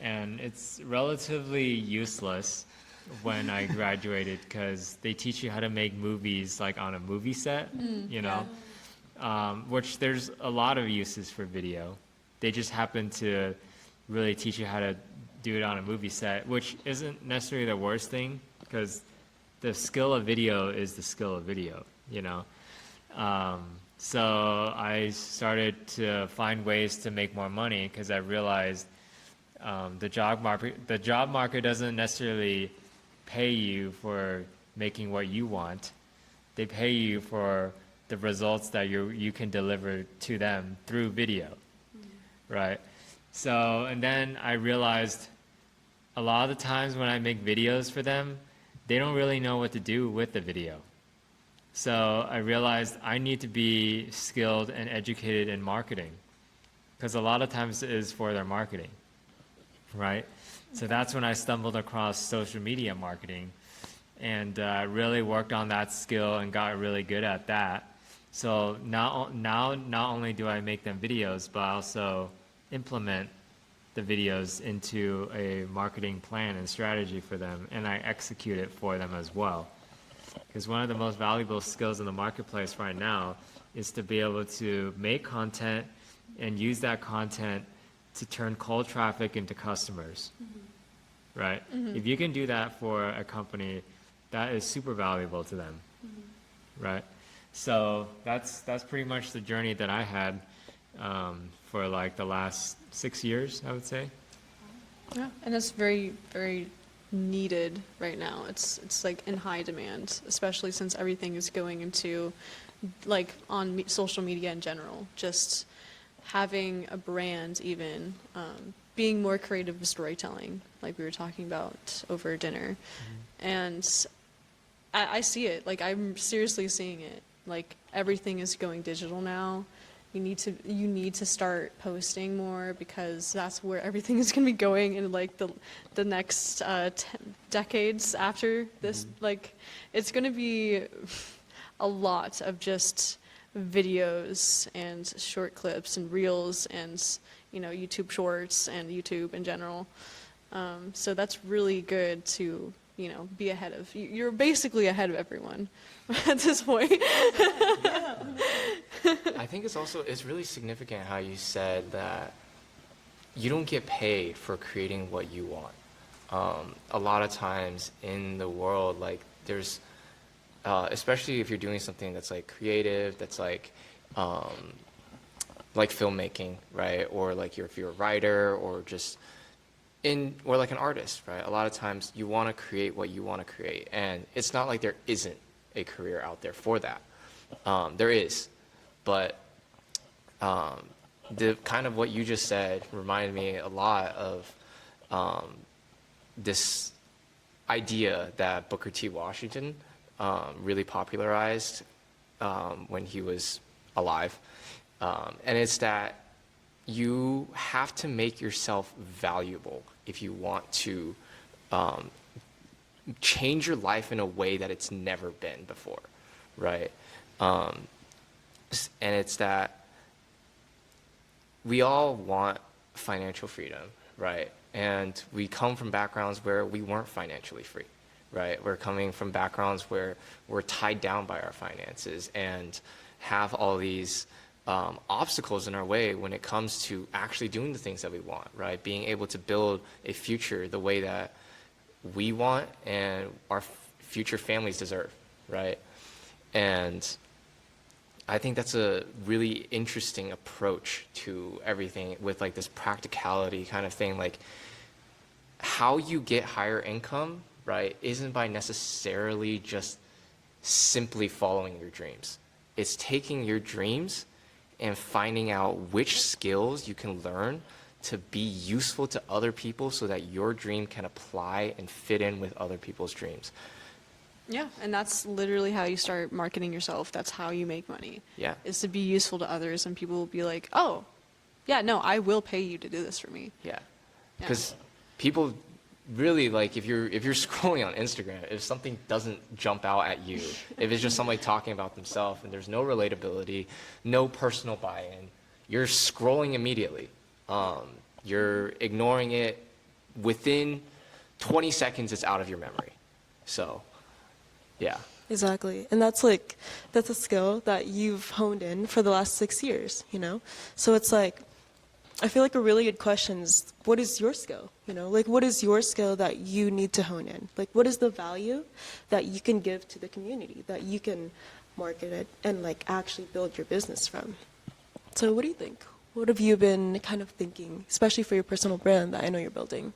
and it's relatively useless when I graduated because they teach you how to make movies like on a movie set, you know, which there's a lot of uses for video. They just happen to really teach you how to do it on a movie set, which isn't necessarily the worst thing because the skill of video is the skill of video, you know. So I started to find ways to make more money because I realized the job market doesn't necessarily pay you for making what you want. They pay you for the results that you can deliver to them through video, right? So, and then I realized a lot of the times when I make videos for them, they don't really know what to do with the video. So I realized I need to be skilled and educated in marketing because a lot of times it is for their marketing, right? So that's when I stumbled across social media marketing and really worked on that skill and got really good at that. So now not only do I make them videos, but I also implement the videos into a marketing plan and strategy for them, and I execute it for them as well. Because one of the most valuable skills in the marketplace right now is to be able to make content and use that content to turn cold traffic into customers, right? If you can do that for a company, that is super valuable to them, right? So that's pretty much the journey that I had for like the last 6 years, I would say. Yeah. And it's very, very needed right now. It's like in high demand, especially since everything is going into like on social media in general. Just having a brand, even being more creative with storytelling, like we were talking about over dinner. And I see it. Like I'm seriously seeing it. Like everything is going digital now. You need to start posting more because that's where everything is going to be going in like the next decades after this. Like it's going to be a lot of just videos and short clips and reels and YouTube shorts and YouTube in general. So that's really good to be ahead of. You're basically ahead of everyone at this point. I think it's really significant how you said that you don't get paid for creating what you want. A lot of times in the world, like there's especially if you're doing something that's like creative, that's like filmmaking, right? Or like if you're a writer or just or like an artist, right? A lot of times you want to create what you want to create. And it's not like there isn't a career out there for that. There is, but the kind of what you just said reminded me a lot of this idea that Booker T. Washington really popularized when he was alive. And it's that you have to make yourself valuable if you want to change your life in a way that it's never been before, right? And it's that we all want financial freedom, right? And we come from backgrounds where we weren't financially free, right? We're coming from backgrounds where we're tied down by our finances and have all these obstacles in our way when it comes to actually doing the things that we want, right? Being able to build a future the way that we want and our future families deserve, right? And I think that's a really interesting approach to everything with like this practicality kind of thing. Like how you get higher income, right, isn't by necessarily just simply following your dreams. It's taking your dreams and finding out which skills you can learn to be useful to other people so that your dream can apply and fit in with other people's dreams. Yeah, and that's literally how you start marketing yourself. That's how you make money. Yeah. Is to be useful to others, and people will be like, "Oh, yeah, no, I will pay you to do this for me." Yeah. Yeah. Because people really like if you're scrolling on Instagram, if something doesn't jump out at you, if it's just somebody talking about themselves and there's no relatability, no personal buy-in, you're scrolling immediately. You're ignoring it. Within 20 seconds, it's out of your memory. So, yeah. Exactly. And that's a skill that you've honed in for the last 6 years, you know? So it's like, I feel like a really good question is, what is your skill? You know, like what is your skill that you need to hone in? Like what is the value that you can give to the community, that you can market it and like actually build your business from? So what do you think? What have you been kind of thinking, especially for your personal brand that I know you're building?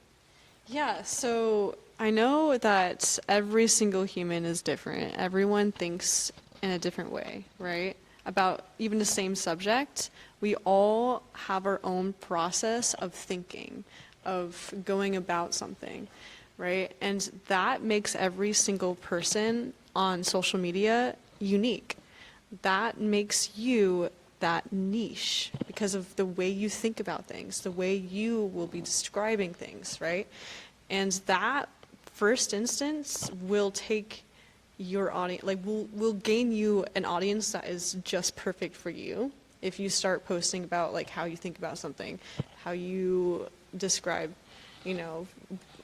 Yeah, so I know that every single human is different. Everyone thinks in a different way, right? About even the same subject. We all have our own process of thinking, of going about something, right? And that makes every single person on social media unique. That makes you that niche because of the way you think about things, the way you will be describing things, right? And that first instance will take your audience, like will gain you an audience that is just perfect for you if you start posting about like how you think about something, how you describe, you know,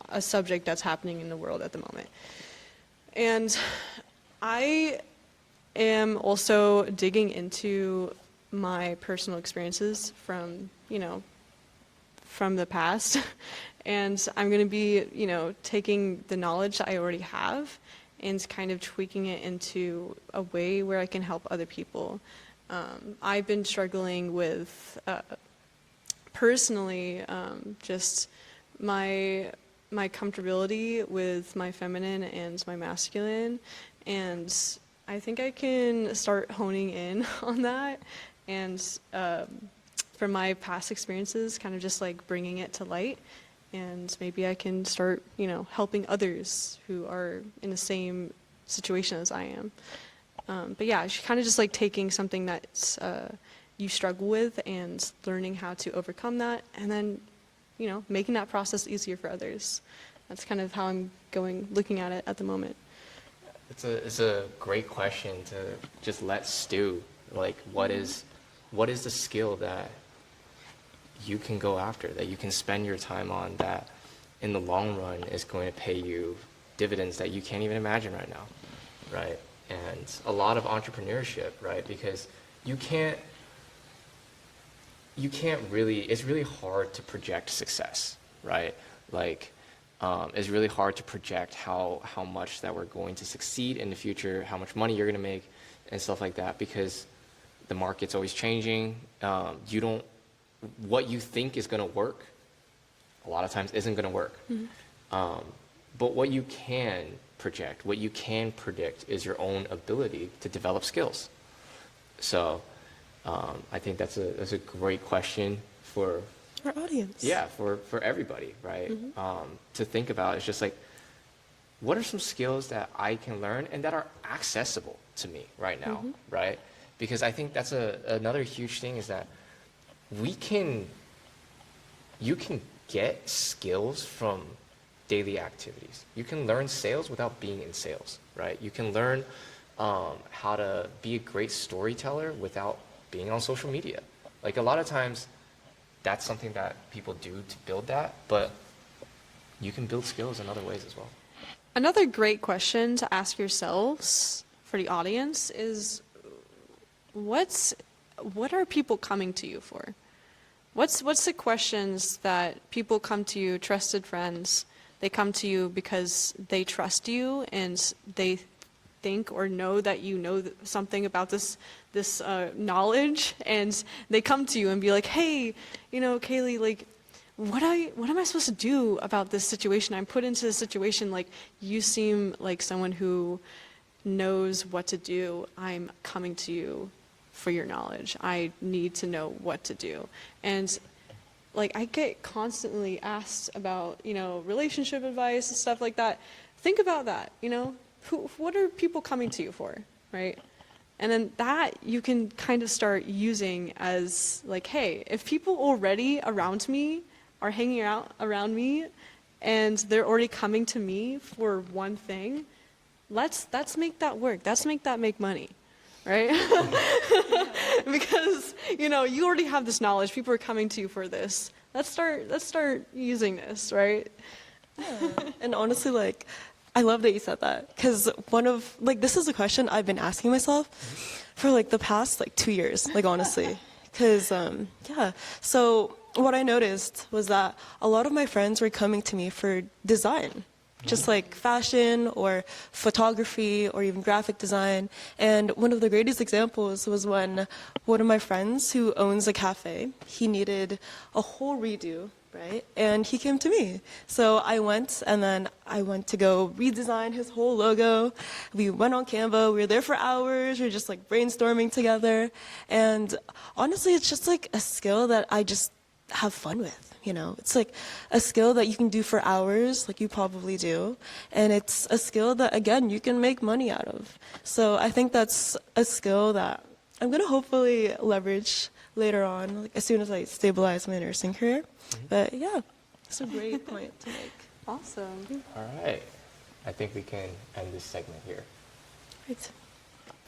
a subject that's happening in the world at the moment. And I am also digging into my personal experiences from, you know, from the past. And I'm going to be, you know, taking the knowledge that I already have and kind of tweaking it into a way where I can help other people. I've been struggling with, personally, just my comfortability with my feminine and my masculine. And I think I can start honing in on that. And from my past experiences, kind of just like bringing it to light. And maybe I can start, you know, helping others who are in the same situation as I am. But yeah, kind of just like taking something that you struggle with and learning how to overcome that, and then, you know, making that process easier for others. That's kind of how I'm looking at it at the moment. It's a great question to just let stew. Like, what is the skill that you can go after, that you can spend your time on, that in the long run is going to pay you dividends that you can't even imagine right now, right? And a lot of entrepreneurship, right? Because you can't really, it's really hard to project success, right? Like, it's really hard to project how much that we're going to succeed in the future, how much money you're going to make, and stuff like that, because the market's always changing. What you think is going to work, a lot of times isn't going to work. But what you can project, what you can predict, is your own ability to develop skills. So I think that's a great question for Our audience. yeah, for everybody, right? To think about. It's just like, what are some skills that I can learn and that are accessible to me right now, right? Because I think that's another huge thing, is that you can get skills from daily activities. You can learn sales without being in sales, right? You can learn how to be a great storyteller without being on social media. Like, a lot of times, that's something that people do to build that, but you can build skills in other ways as well. Another great question to ask yourselves for the audience is, what are people coming to you for? What's the questions that people come to you, trusted friends, they come to you because they trust you and they think or know that you know something about this knowledge, and they come to you and be like, hey, Kaylee, like, what am I supposed to do about this situation? I'm put into this situation. Like, you seem like someone who knows what to do. I'm coming to you for your knowledge. I need to know what to do. And like, I get constantly asked about, relationship advice and stuff like that. Think about that, what are people coming to you for, right? And then that you can kind of start using as like, hey, if people already around me are hanging out around me and they're already coming to me for one thing, let's make that work. Let's make that make money, right? Because, you already have this knowledge. People are coming to you for this. Let's start using this, right? Yeah. And honestly, like, I love that you said that, because this is a question I've been asking myself for like the past 2 years, like, honestly, because yeah. So what I noticed was that a lot of my friends were coming to me for design, just like fashion or photography or even graphic design. And one of the greatest examples was when one of my friends who owns a cafe, he needed a whole redo, right? And he came to me. So I went to go redesign his whole logo. We went on Canva. We were there for hours. We were just like brainstorming together. And honestly, it's just like a skill that I just have fun with. It's like a skill that you can do for hours, like you probably do. And it's a skill that, again, you can make money out of. So I think that's a skill that I'm going to hopefully leverage later on, like as soon as I stabilize my nursing career. But yeah, it's a great point to make. Awesome. All right. I think we can end this segment here. Right.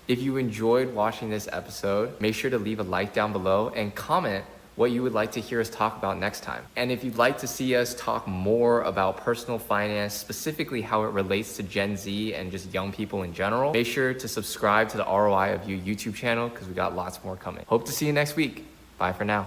If you enjoyed watching this episode, make sure to leave a like down below and comment what you would like to hear us talk about next time. And if you'd like to see us talk more about personal finance, specifically how it relates to Gen Z and just young people in general, make sure to subscribe to the ROI of You YouTube channel, because we got lots more coming. Hope to see you next week. Bye for now.